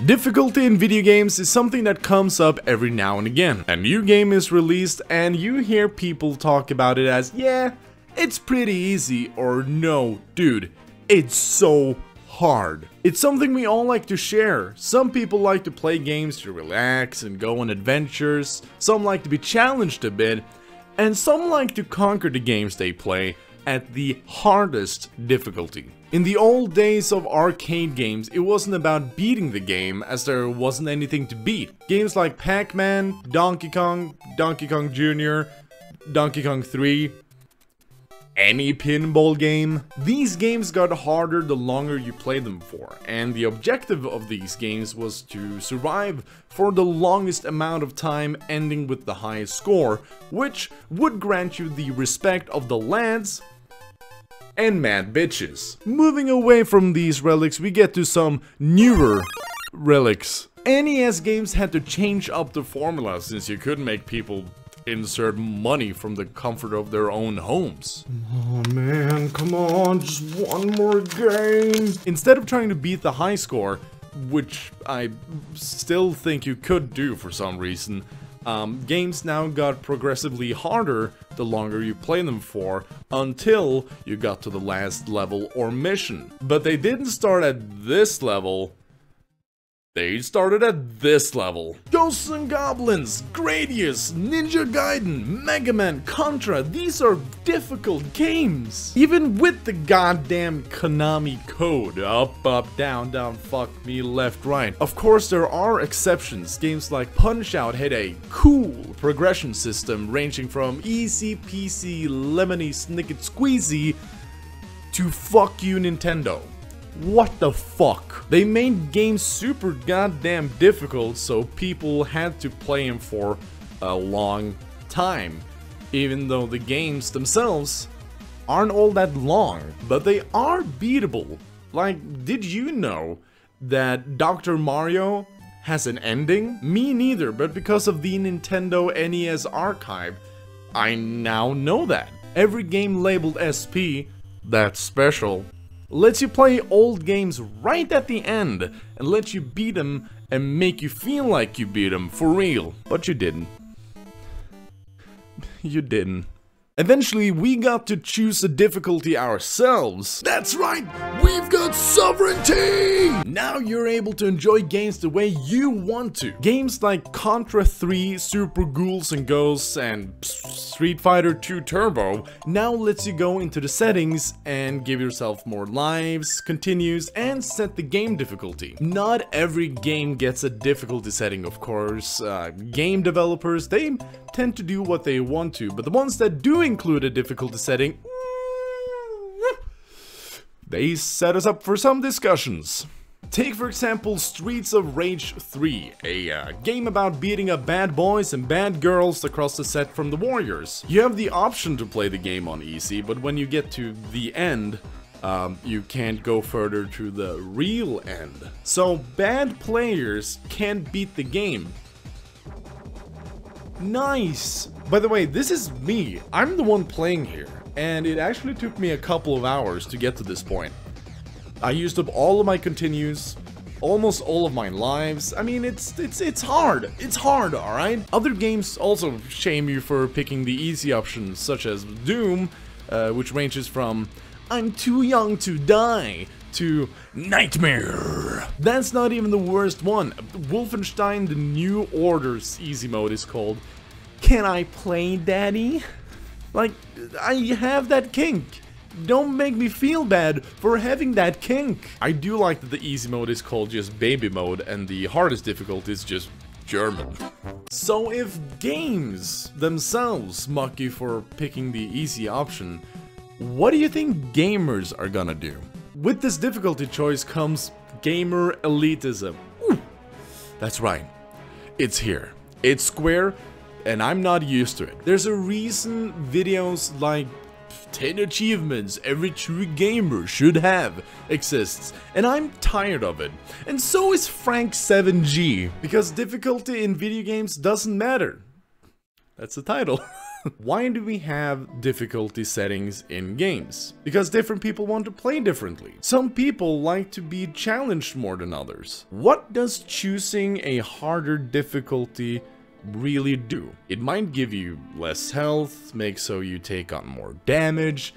Difficulty in video games is something that comes up every now and again. A new game is released and you hear people talk about it as, yeah, it's pretty easy, or no, dude, it's so hard. It's something we all like to share. Some people like to play games to relax and go on adventures, some like to be challenged a bit, and some like to conquer the games they play at the hardest difficulty. In the old days of arcade games, it wasn't about beating the game, as there wasn't anything to beat. Games like Pac-Man, Donkey Kong Jr., Donkey Kong 3, any pinball game. These games got harder the longer you played them for, and the objective of these games was to survive for the longest amount of time, ending with the highest score, which would grant you the respect of the lads and mad bitches. Moving away from these relics, we get to some newer relics. NES games had to change up the formula since you couldn't make people insert money from the comfort of their own homes. Oh man, come on, just one more game. Instead of trying to beat the high score, which I still think you could do for some reason, games now got progressively harder the longer you play them for, until you got to the last level or mission. But they didn't start at this level. They started at this level. Ghosts and Goblins, Gradius, Ninja Gaiden, Mega Man, Contra, these are difficult games. Even with the goddamn Konami code, up, down, fuck me, left, right. Of course there are exceptions. Games like Punch-Out had a cool progression system ranging from easy peasy lemony snicket squeezy to fuck you Nintendo. What the fuck? They made games super goddamn difficult, so people had to play them for a long time, even though the games themselves aren't all that long, but they are beatable. Like, did you know that Dr. Mario has an ending? Me neither, but because of the Nintendo NES archive, I now know that. Every game labeled SP, that's special, lets you play old games right at the end and let you beat them and make you feel like you beat them for real. But you didn't. You didn't. Eventually, we got to choose a difficulty ourselves. That's right, we've got sovereignty! Now you're able to enjoy games the way you want to. Games like Contra 3, Super Ghouls and Ghosts, and Street Fighter 2 Turbo now lets you go into the settings and give yourself more lives, continues, and set the game difficulty. Not every game gets a difficulty setting, of course. Game developers, they tend to do what they want to, but the ones that do include a difficulty setting, they set us up for some discussions. Take for example Streets of Rage 3, a game about beating up bad boys and bad girls across the set from the Warriors. You have the option to play the game on easy, but when you get to the end, you can't go further to the real end. So bad players can't beat the game. Nice! By the way, this is me. I'm the one playing here, and it actually took me a couple of hours to get to this point. I used up all of my continues, almost all of my lives. I mean, it's hard. It's hard, alright? Other games also shame you for picking the easy options, such as Doom, which ranges from I'm too young to die to Nightmare. That's not even the worst one. Wolfenstein The New Order's easy mode is called Can I Play Daddy? Like, I have that kink. Don't make me feel bad for having that kink. I do like that the easy mode is called just baby mode and the hardest difficulty is just German. So if games themselves mock you for picking the easy option, what do you think gamers are gonna do? With this difficulty choice comes gamer elitism. Ooh, that's right. It's here. It's square, and I'm not used to it. There's a reason videos like 10 achievements every true gamer should have exists, and I'm tired of it. And so is Frank7G, because difficulty in video games doesn't matter. That's the title. Why do we have difficulty settings in games? Because different people want to play differently. Some people like to be challenged more than others. What does choosing a harder difficulty really do? It might give you less health, make so you take on more damage,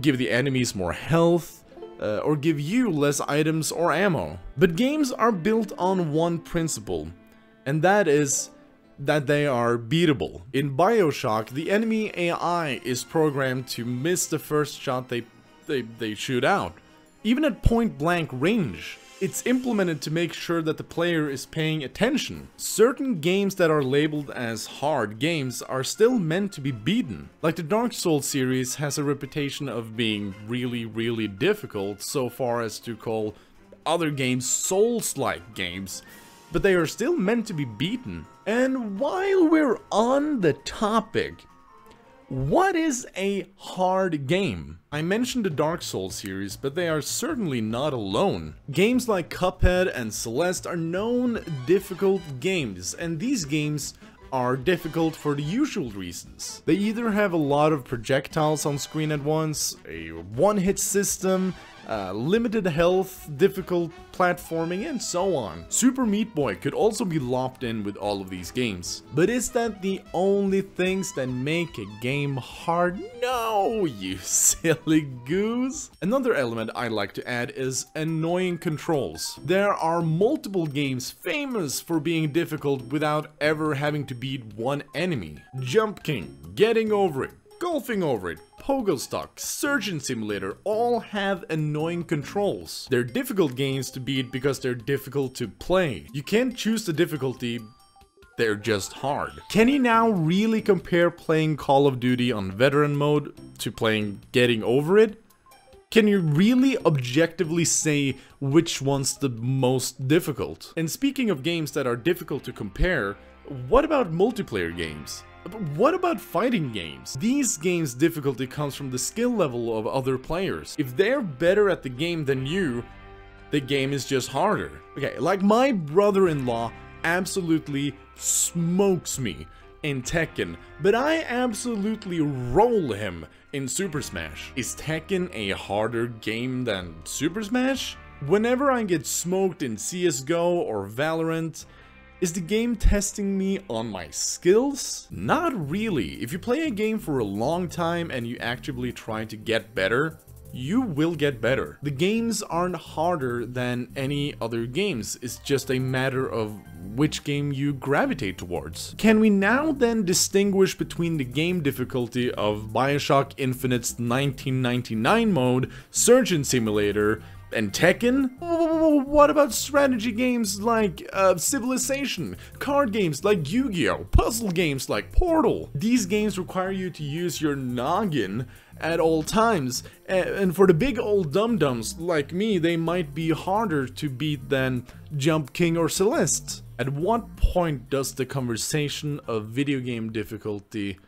give the enemies more health, or give you less items or ammo. But games are built on one principle, and that is that they are beatable. In BioShock, the enemy AI is programmed to miss the first shot they shoot out, even at point-blank range. It's implemented to make sure that the player is paying attention. Certain games that are labeled as hard games are still meant to be beaten. Like the Dark Souls series has a reputation of being really difficult, so far as to call other games Souls-like games, but they are still meant to be beaten. And while we're on the topic, what is a hard game? I mentioned the Dark Souls series, but they are certainly not alone. Games like Cuphead and Sadest are known difficult games, and these games are difficult for the usual reasons. They either have a lot of projectiles on screen at once, a one-hit system, limited health, difficult platforming, and so on. Super Meat Boy could also be lopped in with all of these games. But is that the only things that make a game hard? No, you silly goose! Another element I'd like to add is annoying controls. There are multiple games famous for being difficult without ever having to beat one enemy. Jump King, Getting Over It, Golfing Over It, Pogo Stock, Surgeon Simulator all have annoying controls. They're difficult games to beat because they're difficult to play. You can't choose the difficulty, they're just hard. Can you now really compare playing Call of Duty on veteran mode to playing Getting Over It? Can you really objectively say which one's the most difficult? And speaking of games that are difficult to compare, what about multiplayer games? But what about fighting games? These games' difficulty comes from the skill level of other players. If they're better at the game than you, the game is just harder. Okay, like my brother-in-law absolutely smokes me in Tekken, but I absolutely roll him in Super Smash. Is Tekken a harder game than Super Smash? Whenever I get smoked in CSGO or Valorant, is the game testing me on my skills? Not really. If you play a game for a long time and you actively try to get better, you will get better. The games aren't harder than any other games, it's just a matter of which game you gravitate towards. Can we now then distinguish between the game difficulty of BioShock Infinite's 1999 mode, Surgeon Simulator, and Tekken? What about strategy games like Civilization, card games like Yu-Gi-Oh, puzzle games like Portal? These games require you to use your noggin at all times, and for the big old dum-dums like me, they might be harder to beat than Jump King or Celeste. At what point does the conversation of video game difficulty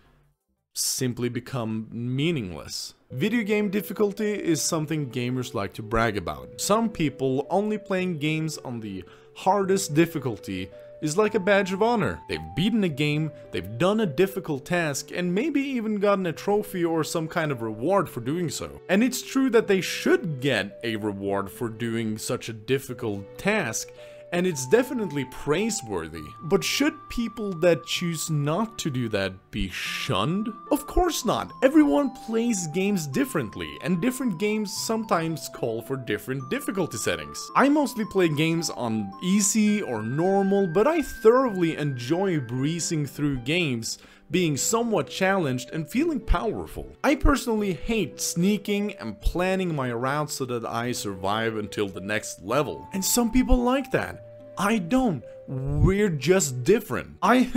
simply become meaningless? Video game difficulty is something gamers like to brag about. Some people only playing games on the hardest difficulty is like a badge of honor. They've beaten a game, they've done a difficult task, and maybe even gotten a trophy or some kind of reward for doing so. And it's true that they should get a reward for doing such a difficult task, and it's definitely praiseworthy. But should people that choose not to do that be shunned? Of course not. Everyone plays games differently, and different games sometimes call for different difficulty settings. I mostly play games on easy or normal, but I thoroughly enjoy breezing through games, being somewhat challenged and feeling powerful. I personally hate sneaking and planning my routes so that I survive until the next level. And some people like that. I don't. We're just different. I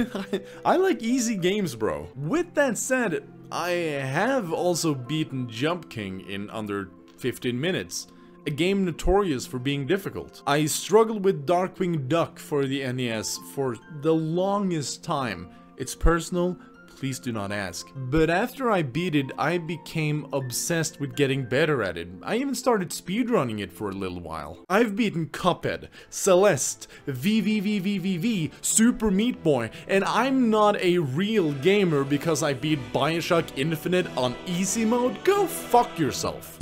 like easy games, bro. With that said, I have also beaten Jump King in under 15 minutes. A game notorious for being difficult. I struggled with Darkwing Duck for the NES for the longest time. It's personal, please do not ask. But after I beat it, I became obsessed with getting better at it. I even started speedrunning it for a little while. I've beaten Cuphead, Sadest, VVVVVV, Super Meat Boy, and I'm not a real gamer because I beat Bioshock Infinite on easy mode. Go fuck yourself.